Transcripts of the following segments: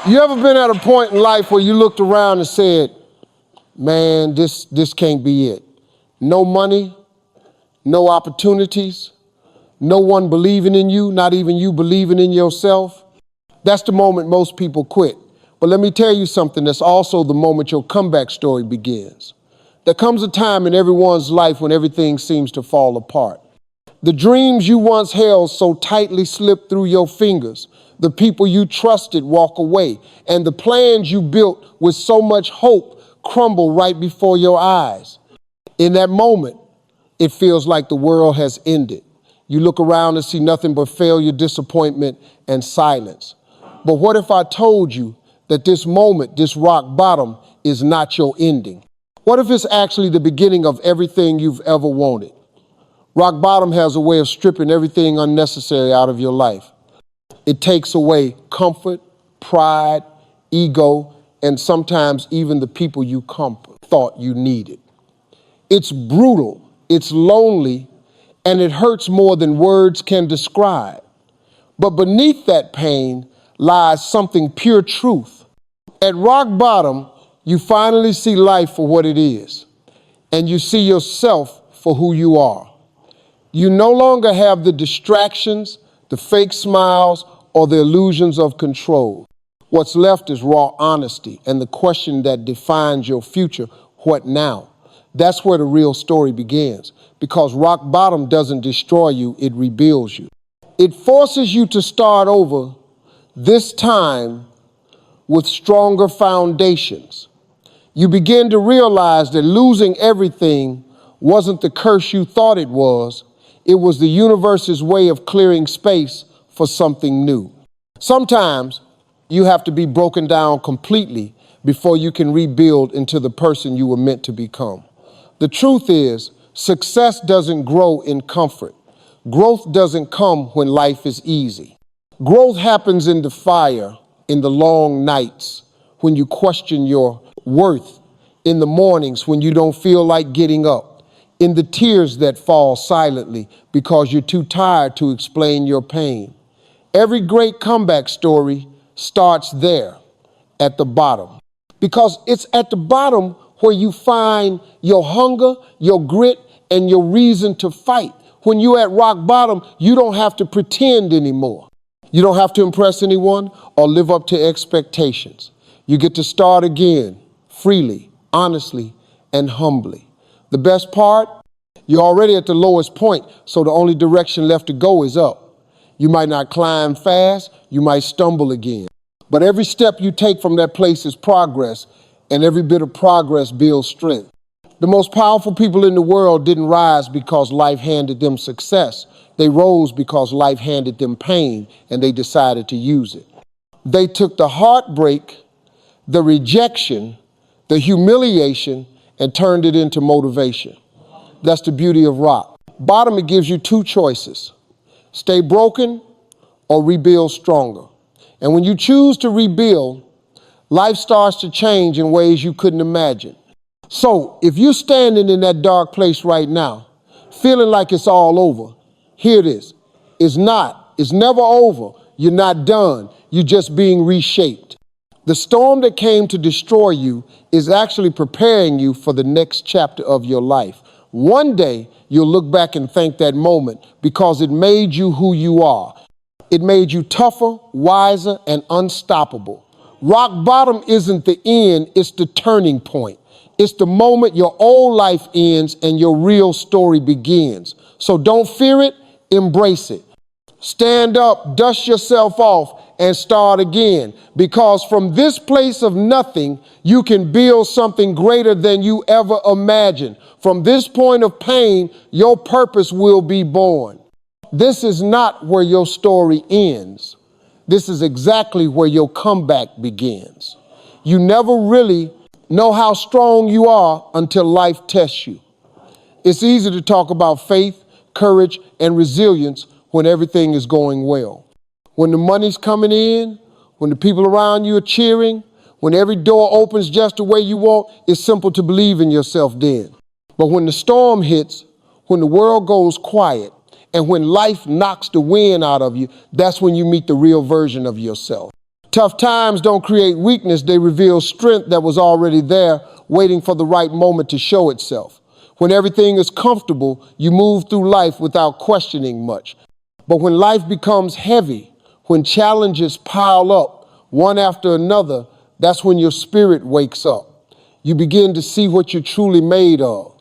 You ever been at a point in life where you looked around and said, man, this can't be it? No money, no opportunities, no one believing in you, not even you believing in yourself. That's the moment most people quit. But let me tell you something, that's also the moment your comeback story begins. There comes a time in everyone's life when everything seems to fall apart. The dreams you once held so tightly slip through your fingers. The people you trusted walk away. And the plans you built with so much hope crumble right before your eyes. In that moment, it feels like the world has ended. You look around and see nothing but failure, disappointment, and silence. But what if I told you that this moment, this rock bottom, is not your ending? What if it's actually the beginning of everything you've ever wanted? Rock bottom has a way of stripping everything unnecessary out of your life. It takes away comfort, pride, ego, and sometimes even the people you thought you needed. It's brutal, it's lonely, and it hurts more than words can describe. But beneath that pain lies something pure truth. At rock bottom, you finally see life for what it is, and you see yourself for who you are. You no longer have the distractions, the fake smiles, or the illusions of control. What's left is raw honesty and the question that defines your future, what now? That's where the real story begins, because rock bottom doesn't destroy you, it rebuilds you. It forces you to start over, this time with stronger foundations. You begin to realize that losing everything wasn't the curse you thought it was the universe's way of clearing space for something new. Sometimes you have to be broken down completely before you can rebuild into the person you were meant to become. The truth is, success doesn't grow in comfort. Growth doesn't come when life is easy. Growth happens in the fire, in the long nights, when you question your worth, in the mornings when you don't feel like getting up, in the tears that fall silently because you're too tired to explain your pain. Every great comeback story starts there, at the bottom. Because it's at the bottom where you find your hunger, your grit, and your reason to fight. When you're at rock bottom, you don't have to pretend anymore. You don't have to impress anyone or live up to expectations. You get to start again, freely, honestly, and humbly. The best part, you're already at the lowest point, so the only direction left to go is up. You might not climb fast, you might stumble again. But every step you take from that place is progress, and every bit of progress builds strength. The most powerful people in the world didn't rise because life handed them success. They rose because life handed them pain, and they decided to use it. They took the heartbreak, the rejection, the humiliation, and turned it into motivation. That's the beauty of rock. Bottom, it gives you two choices: stay broken or rebuild stronger. And when you choose to rebuild, life starts to change in ways you couldn't imagine. So if you're standing in that dark place right now, feeling like it's all over, hear this. It's not. It's never over. You're not done. You're just being reshaped. The storm that came to destroy you is actually preparing you for the next chapter of your life. One day, you'll look back and thank that moment because it made you who you are. It made you tougher, wiser, and unstoppable. Rock bottom isn't the end, it's the turning point. It's the moment your old life ends and your real story begins. So don't fear it, embrace it. Stand up, dust yourself off, and start again. Because from this place of nothing, you can build something greater than you ever imagined. From this point of pain, your purpose will be born. This is not where your story ends. This is exactly where your comeback begins. You never really know how strong you are until life tests you. It's easy to talk about faith, courage, and resilience when everything is going well. When the money's coming in, when the people around you are cheering, when every door opens just the way you want, it's simple to believe in yourself then. But when the storm hits, when the world goes quiet, and when life knocks the wind out of you, that's when you meet the real version of yourself. Tough times don't create weakness, they reveal strength that was already there, waiting for the right moment to show itself. When everything is comfortable, you move through life without questioning much. But when life becomes heavy, when challenges pile up one after another, that's when your spirit wakes up. You begin to see what you're truly made of.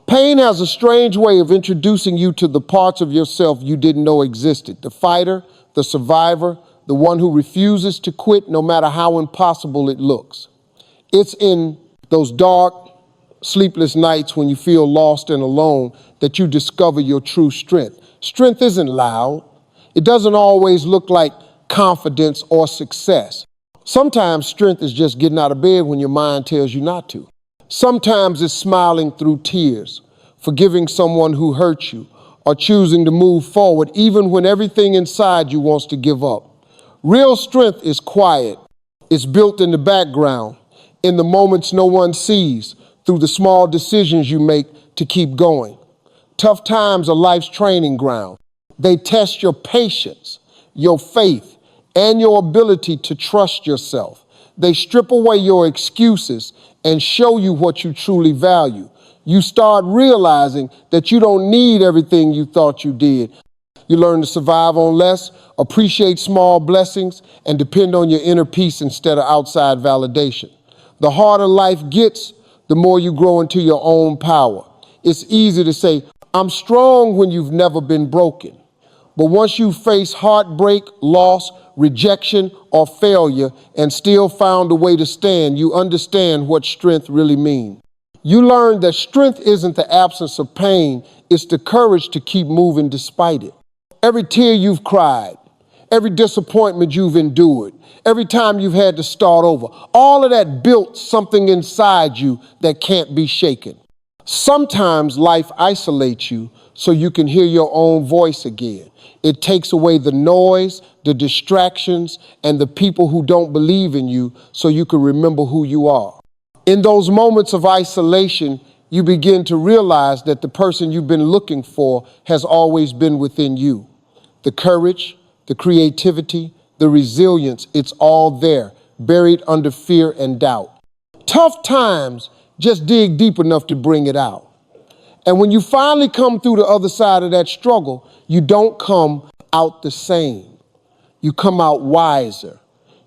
Pain has a strange way of introducing you to the parts of yourself you didn't know existed. The fighter, the survivor, the one who refuses to quit no matter how impossible it looks. It's in those dark, sleepless nights when you feel lost and alone that you discover your true strength. Strength isn't loud. It doesn't always look like confidence or success. Sometimes strength is just getting out of bed when your mind tells you not to. Sometimes it's smiling through tears, forgiving someone who hurt you, or choosing to move forward even when everything inside you wants to give up. Real strength is quiet. It's built in the background, in the moments no one sees, through the small decisions you make to keep going. Tough times are life's training ground. They test your patience, your faith, and your ability to trust yourself. They strip away your excuses and show you what you truly value. You start realizing that you don't need everything you thought you did. You learn to survive on less, appreciate small blessings, and depend on your inner peace instead of outside validation. The harder life gets, the more you grow into your own power. It's easy to say, I'm strong when you've never been broken. But once you face heartbreak, loss, rejection, or failure and still found a way to stand, you understand what strength really means. You learn that strength isn't the absence of pain, it's the courage to keep moving despite it. Every tear you've cried, every disappointment you've endured, every time you've had to start over, all of that built something inside you that can't be shaken. Sometimes life isolates you so you can hear your own voice again. It takes away the noise, the distractions, and the people who don't believe in you so you can remember who you are. In those moments of isolation, you begin to realize that the person you've been looking for has always been within you. The courage, the creativity, the resilience, it's all there, buried under fear and doubt. Tough times just dig deep enough to bring it out. And when you finally come through the other side of that struggle, you don't come out the same. You come out wiser.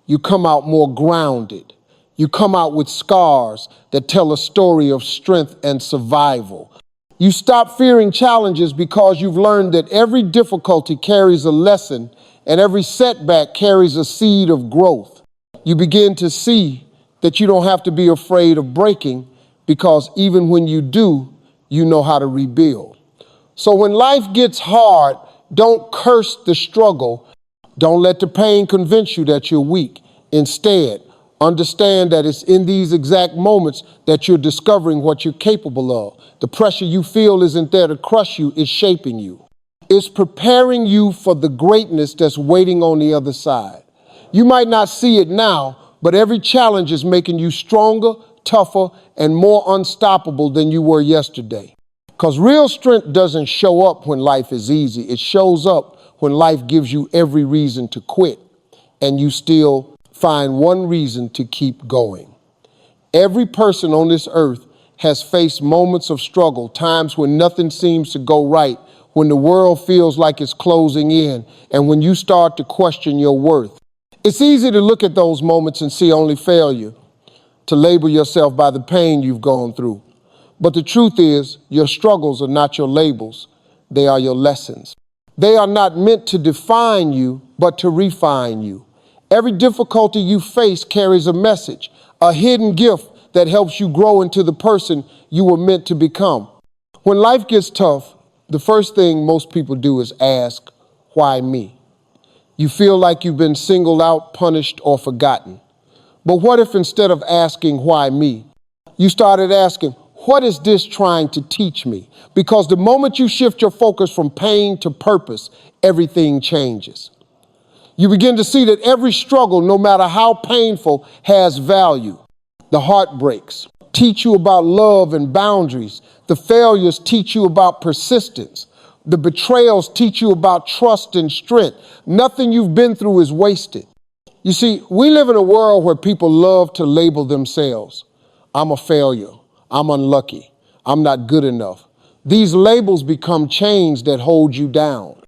You come out more grounded. You come out with scars that tell a story of strength and survival. You stop fearing challenges because you've learned that every difficulty carries a lesson and every setback carries a seed of growth. You begin to see that you don't have to be afraid of breaking because even when you do, you know how to rebuild. So when life gets hard, don't curse the struggle. Don't let the pain convince you that you're weak. Instead, understand that it's in these exact moments that you're discovering what you're capable of. The pressure you feel isn't there to crush you, it's shaping you. It's preparing you for the greatness that's waiting on the other side. You might not see it now, but every challenge is making you stronger, tougher, and more unstoppable than you were yesterday. Because real strength doesn't show up when life is easy. It shows up when life gives you every reason to quit, and you still find one reason to keep going. Every person on this earth has faced moments of struggle, times when nothing seems to go right, when the world feels like it's closing in, and when you start to question your worth. It's easy to look at those moments and see only failure, to label yourself by the pain you've gone through. But the truth is, your struggles are not your labels, they are your lessons. They are not meant to define you, but to refine you. Every difficulty you face carries a message, a hidden gift that helps you grow into the person you were meant to become. When life gets tough, the first thing most people do is ask, why me? You feel like you've been singled out, punished, or forgotten. But what if instead of asking, why me, you started asking, what is this trying to teach me? Because the moment you shift your focus from pain to purpose, everything changes. You begin to see that every struggle, no matter how painful, has value. The heartbreaks teach you about love and boundaries. The failures teach you about persistence. The betrayals teach you about trust and strength. Nothing you've been through is wasted. You see, we live in a world where people love to label themselves. I'm a failure. I'm unlucky. I'm not good enough. These labels become chains that hold you down.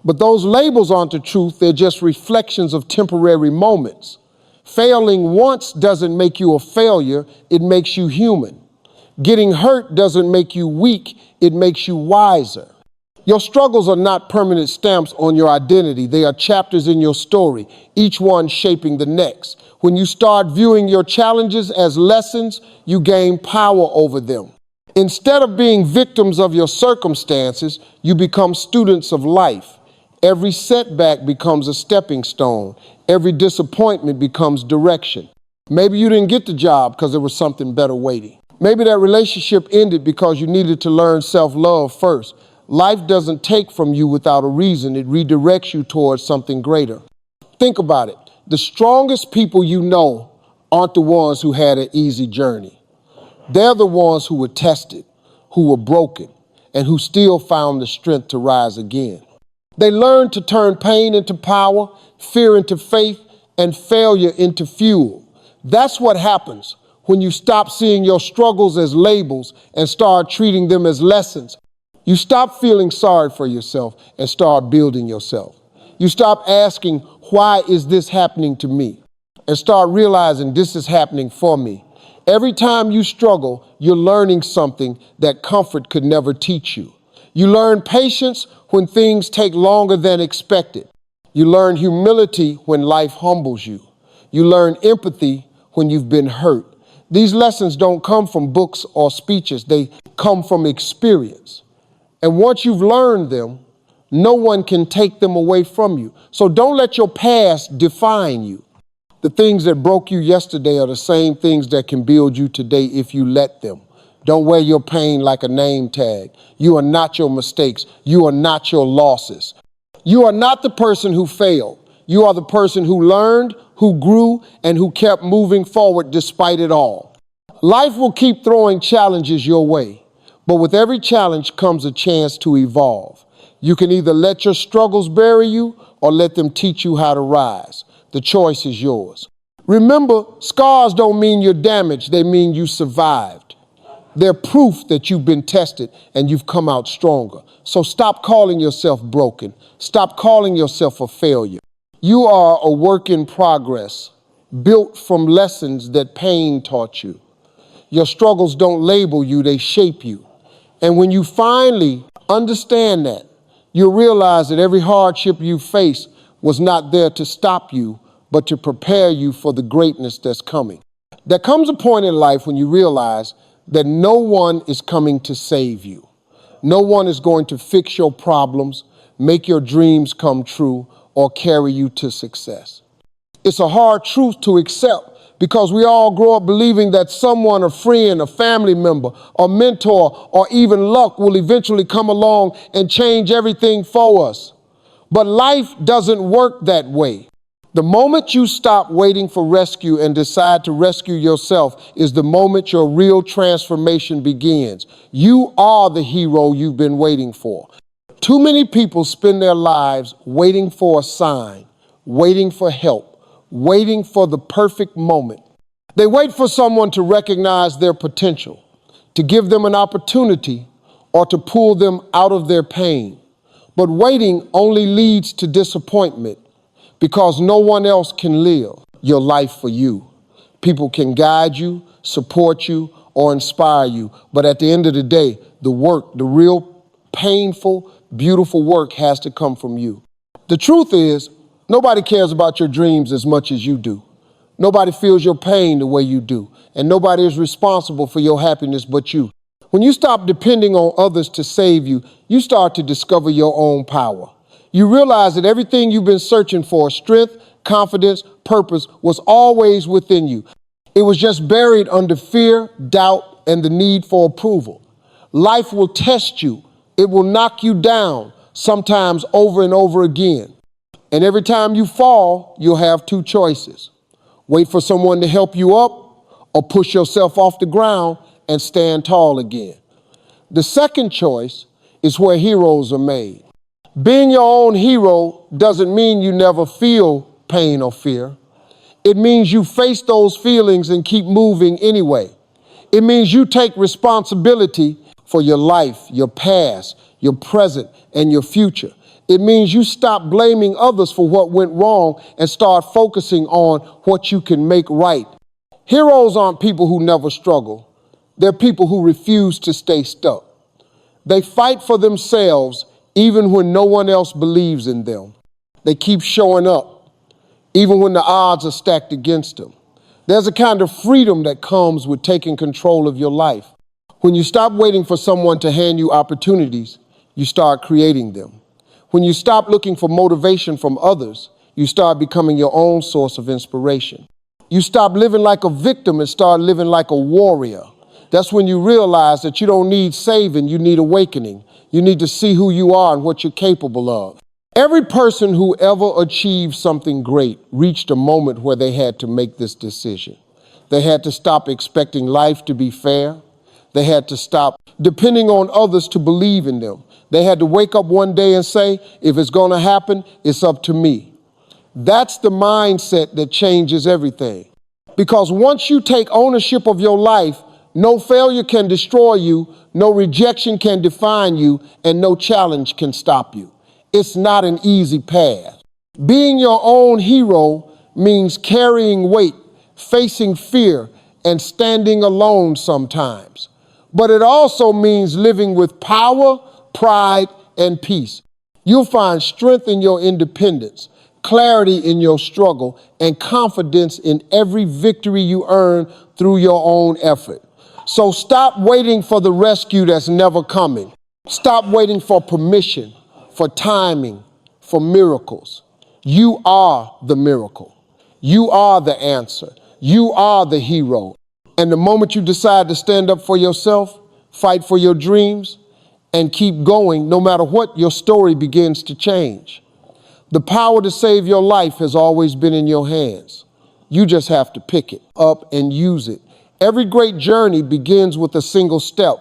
But those labels aren't the truth. They're just reflections of temporary moments. Failing once doesn't make you a failure. It makes you human. Getting hurt doesn't make you weak. It makes you wiser. Your struggles are not permanent stamps on your identity. They are chapters in your story, each one shaping the next. When you start viewing your challenges as lessons, you gain power over them. Instead of being victims of your circumstances, you become students of life. Every setback becomes a stepping stone. Every disappointment becomes direction. Maybe you didn't get the job because there was something better waiting. Maybe that relationship ended because you needed to learn self-love first. Life doesn't take from you without a reason. It redirects you towards something greater. Think about it. The strongest people you know aren't the ones who had an easy journey. They're the ones who were tested, who were broken, and who still found the strength to rise again. They learned to turn pain into power, fear into faith, and failure into fuel. That's what happens when you stop seeing your struggles as labels and start treating them as lessons. You stop feeling sorry for yourself and start building yourself. You stop asking, why is this happening to me? And start realizing this is happening for me. Every time you struggle, you're learning something that comfort could never teach you. You learn patience when things take longer than expected. You learn humility when life humbles you. You learn empathy when you've been hurt. These lessons don't come from books or speeches. They come from experience. And once you've learned them, no one can take them away from you. So don't let your past define you. The things that broke you yesterday are the same things that can build you today if you let them. Don't wear your pain like a name tag. You are not your mistakes. You are not your losses. You are not the person who failed. You are the person who learned, who grew, and who kept moving forward despite it all. Life will keep throwing challenges your way, but with every challenge comes a chance to evolve. You can either let your struggles bury you or let them teach you how to rise. The choice is yours. Remember, scars don't mean you're damaged. They mean you survived. They're proof that you've been tested and you've come out stronger. So stop calling yourself broken. Stop calling yourself a failure. You are a work in progress, built from lessons that pain taught you. Your struggles don't label you, they shape you. And when you finally understand that, you'll realize that every hardship you face was not there to stop you, but to prepare you for the greatness that's coming. There comes a point in life when you realize that no one is coming to save you. No one is going to fix your problems, make your dreams come true, or carry you to success. It's a hard truth to accept because we all grow up believing that someone, a friend, a family member, a mentor, or even luck will eventually come along and change everything for us. But life doesn't work that way. The moment you stop waiting for rescue and decide to rescue yourself is the moment your real transformation begins. You are the hero you've been waiting for. Too many people spend their lives waiting for a sign, waiting for help, waiting for the perfect moment. They wait for someone to recognize their potential, to give them an opportunity, or to pull them out of their pain. But waiting only leads to disappointment because no one else can live your life for you. People can guide you, support you, or inspire you. But at the end of the day, the work, the real painful, beautiful work has to come from you. The truth is, nobody cares about your dreams as much as you do. Nobody feels your pain the way you do. And nobody is responsible for your happiness but you. When you stop depending on others to save you, you start to discover your own power. You realize that everything you've been searching for, strength, confidence, purpose, was always within you. It was just buried under fear, doubt, and the need for approval. Life will test you. It will knock you down, sometimes over and over again. And every time you fall, you'll have two choices. Wait for someone to help you up or push yourself off the ground and stand tall again. The second choice is where heroes are made. Being your own hero doesn't mean you never feel pain or fear. It means you face those feelings and keep moving anyway. It means you take responsibility for your life, your past, your present, and your future. It means you stop blaming others for what went wrong and start focusing on what you can make right. Heroes aren't people who never struggle. They're people who refuse to stay stuck. They fight for themselves even when no one else believes in them. They keep showing up even when the odds are stacked against them. There's a kind of freedom that comes with taking control of your life. When you stop waiting for someone to hand you opportunities, you start creating them. When you stop looking for motivation from others, you start becoming your own source of inspiration. You stop living like a victim and start living like a warrior. That's when you realize that you don't need saving, you need awakening. You need to see who you are and what you're capable of. Every person who ever achieved something great reached a moment where they had to make this decision. They had to stop expecting life to be fair. They had to stop depending on others to believe in them. They had to wake up one day and say, if it's going to happen, it's up to me. That's the mindset that changes everything. Because once you take ownership of your life, no failure can destroy you, no rejection can define you, and no challenge can stop you. It's not an easy path. Being your own hero means carrying weight, facing fear, and standing alone sometimes. But it also means living with power, pride, and peace. You'll find strength in your independence, clarity in your struggle, and confidence in every victory you earn through your own effort. So stop waiting for the rescue that's never coming. Stop waiting for permission, for timing, for miracles. You are the miracle. You are the answer. You are the hero. And the moment you decide to stand up for yourself, fight for your dreams, and keep going, no matter what, your story begins to change. The power to save your life has always been in your hands. You just have to pick it up and use it. Every great journey begins with a single step,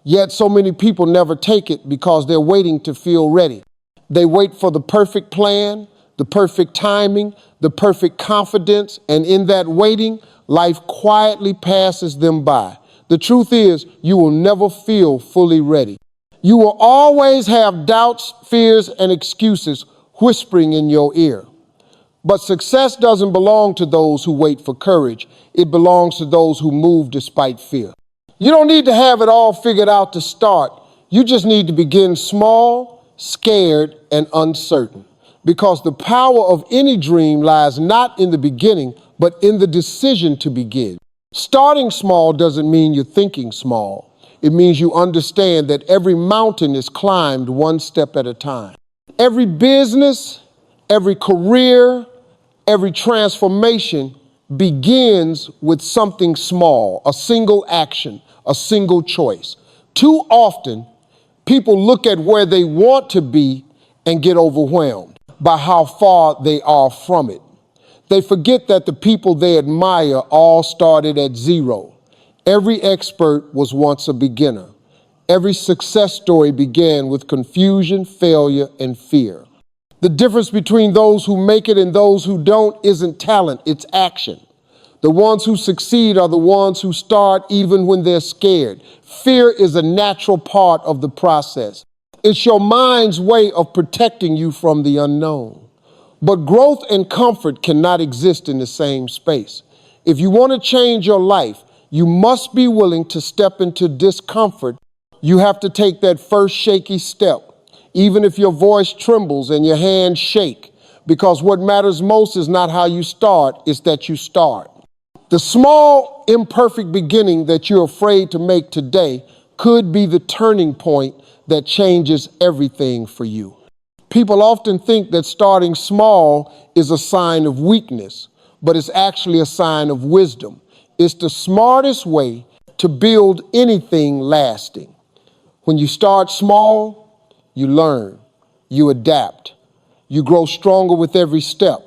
yet so many people never take it because they're waiting to feel ready. They wait for the perfect plan, the perfect timing, the perfect confidence, and in that waiting, life quietly passes them by. The truth is, you will never feel fully ready. You will always have doubts, fears, and excuses whispering in your ear. But success doesn't belong to those who wait for courage. It belongs to those who move despite fear. You don't need to have it all figured out to start. You just need to begin small, scared, and uncertain. Because the power of any dream lies not in the beginning, but in the decision to begin. Starting small doesn't mean you're thinking small. It means you understand that every mountain is climbed one step at a time. Every business, every career, every transformation begins with something small, a single action, a single choice. Too often, people look at where they want to be and get overwhelmed by how far they are from it. They forget that the people they admire all started at zero. Every expert was once a beginner. Every success story began with confusion, failure, and fear. The difference between those who make it and those who don't isn't talent, it's action. The ones who succeed are the ones who start even when they're scared. Fear is a natural part of the process. It's your mind's way of protecting you from the unknown. But growth and comfort cannot exist in the same space. If you want to change your life, you must be willing to step into discomfort. You have to take that first shaky step, even if your voice trembles and your hands shake, because what matters most is not how you start, it's that you start. The small, imperfect beginning that you're afraid to make today could be the turning point that changes everything for you. People often think that starting small is a sign of weakness, but it's actually a sign of wisdom. It's the smartest way to build anything lasting. When you start small, you learn, you adapt, you grow stronger with every step.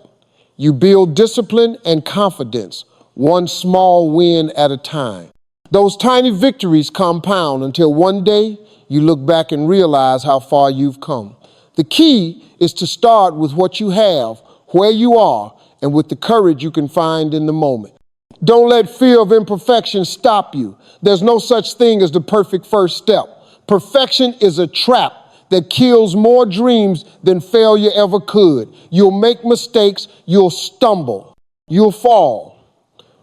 You build discipline and confidence, one small win at a time. Those tiny victories compound until one day you look back and realize how far you've come. The key is to start with what you have, where you are, and with the courage you can find in the moment. Don't let fear of imperfection stop you. There's no such thing as the perfect first step. Perfection is a trap that kills more dreams than failure ever could. You'll make mistakes, you'll stumble, you'll fall.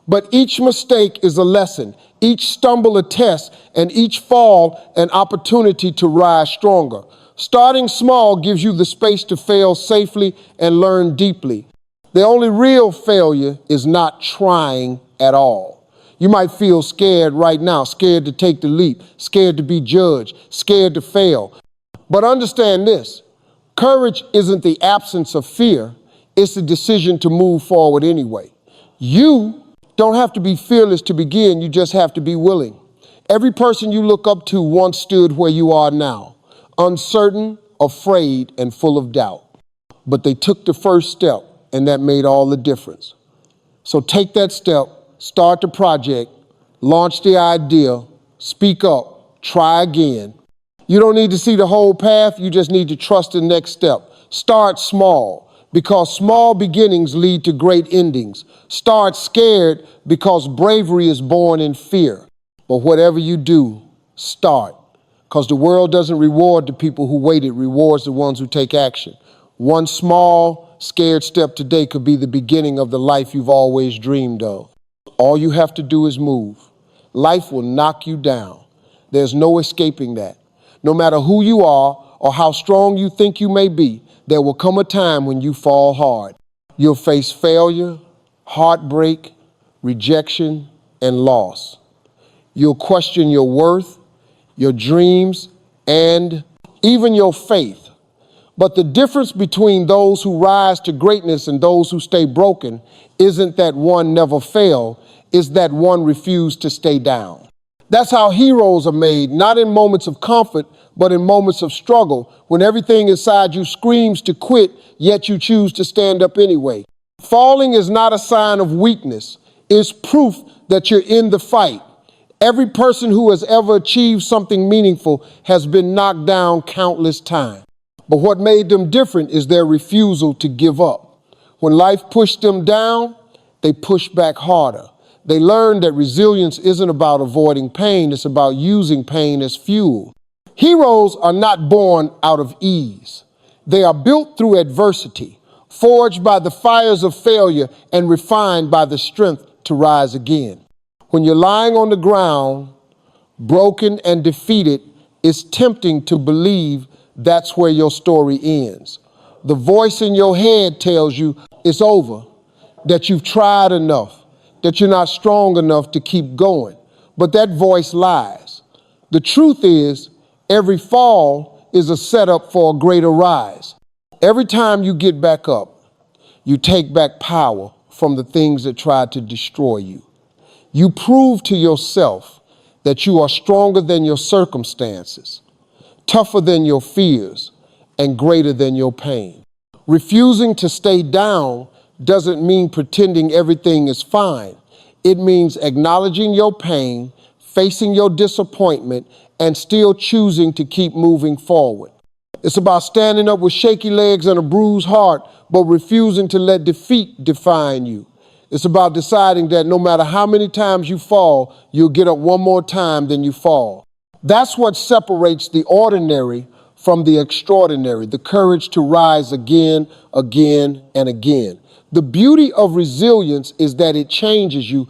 But each mistake is a lesson, each stumble a test, and each fall an opportunity to rise stronger. Starting small gives you the space to fail safely and learn deeply. The only real failure is not trying at all. You might feel scared right now, scared to take the leap, scared to be judged, scared to fail. But understand this, courage isn't the absence of fear, it's the decision to move forward anyway. You don't have to be fearless to begin, you just have to be willing. Every person you look up to once stood where you are now, uncertain, afraid, and full of doubt. But they took the first step, and that made all the difference. So take that step, start the project, launch the idea, speak up, try again. You don't need to see the whole path, you just need to trust the next step. Start small, because small beginnings lead to great endings. Start scared, because bravery is born in fear. But whatever you do, start, because the world doesn't reward the people who wait, it rewards the ones who take action. One small, scared step today could be the beginning of the life you've always dreamed of. All you have to do is move. Life will knock you down. There's no escaping that. No matter who you are or how strong you think you may be, there will come a time when you fall hard. You'll face failure, heartbreak, rejection, and loss. You'll question your worth, your dreams, and even your faith. But the difference between those who rise to greatness and those who stay broken isn't that one never failed, it's that one refused to stay down. That's how heroes are made, not in moments of comfort, but in moments of struggle, when everything inside you screams to quit, yet you choose to stand up anyway. Falling is not a sign of weakness, it's proof that you're in the fight. Every person who has ever achieved something meaningful has been knocked down countless times. But what made them different is their refusal to give up. When life pushed them down, they pushed back harder. They learned that resilience isn't about avoiding pain, it's about using pain as fuel. Heroes are not born out of ease. They are built through adversity, forged by the fires of failure and refined by the strength to rise again. When you're lying on the ground, broken and defeated, it's tempting to believe that's where your story ends. The voice in your head tells you it's over, that you've tried enough, that you're not strong enough to keep going. But that voice lies. The truth is, every fall is a setup for a greater rise. Every time you get back up, you take back power from the things that tried to destroy you. You prove to yourself that you are stronger than your circumstances, tougher than your fears, and greater than your pain. Refusing to stay down doesn't mean pretending everything is fine. It means acknowledging your pain, facing your disappointment, and still choosing to keep moving forward. It's about standing up with shaky legs and a bruised heart, but refusing to let defeat define you. It's about deciding that no matter how many times you fall, you'll get up one more time than you fall. That's what separates the ordinary from the extraordinary, the courage to rise again, again, and again. The beauty of resilience is that it changes you.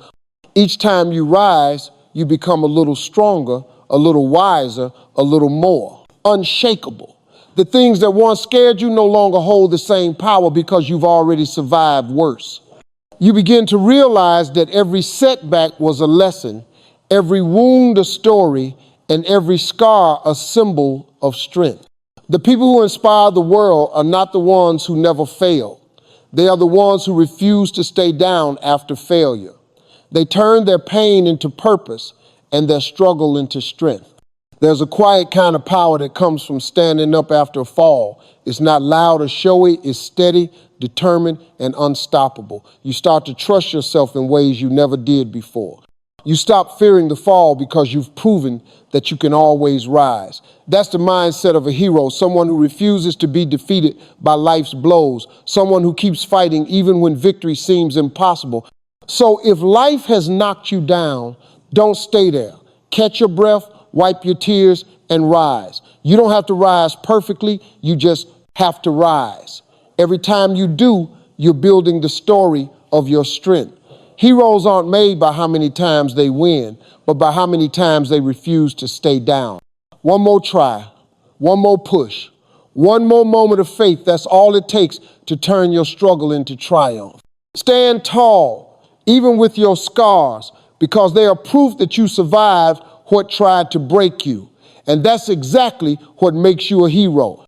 Each time you rise, you become a little stronger, a little wiser, a little more unshakable. The things that once scared you no longer hold the same power because you've already survived worse. You begin to realize that every setback was a lesson, every wound a story, and every scar a symbol of strength. The people who inspire the world are not the ones who never fail. They are the ones who refuse to stay down after failure. They turn their pain into purpose and their struggle into strength. There's a quiet kind of power that comes from standing up after a fall. It's not loud or showy, it's steady, determined, and unstoppable. You start to trust yourself in ways you never did before. You stop fearing the fall because you've proven that you can always rise. That's the mindset of a hero, someone who refuses to be defeated by life's blows, someone who keeps fighting even when victory seems impossible. So if life has knocked you down, don't stay there. Catch your breath, wipe your tears, and rise. You don't have to rise perfectly, you just have to rise. Every time you do, you're building the story of your strength. Heroes aren't made by how many times they win, but by how many times they refuse to stay down. One more try, one more push, one more moment of faith. That's all it takes to turn your struggle into triumph. Stand tall, even with your scars, because they are proof that you survived what tried to break you. And that's exactly what makes you a hero.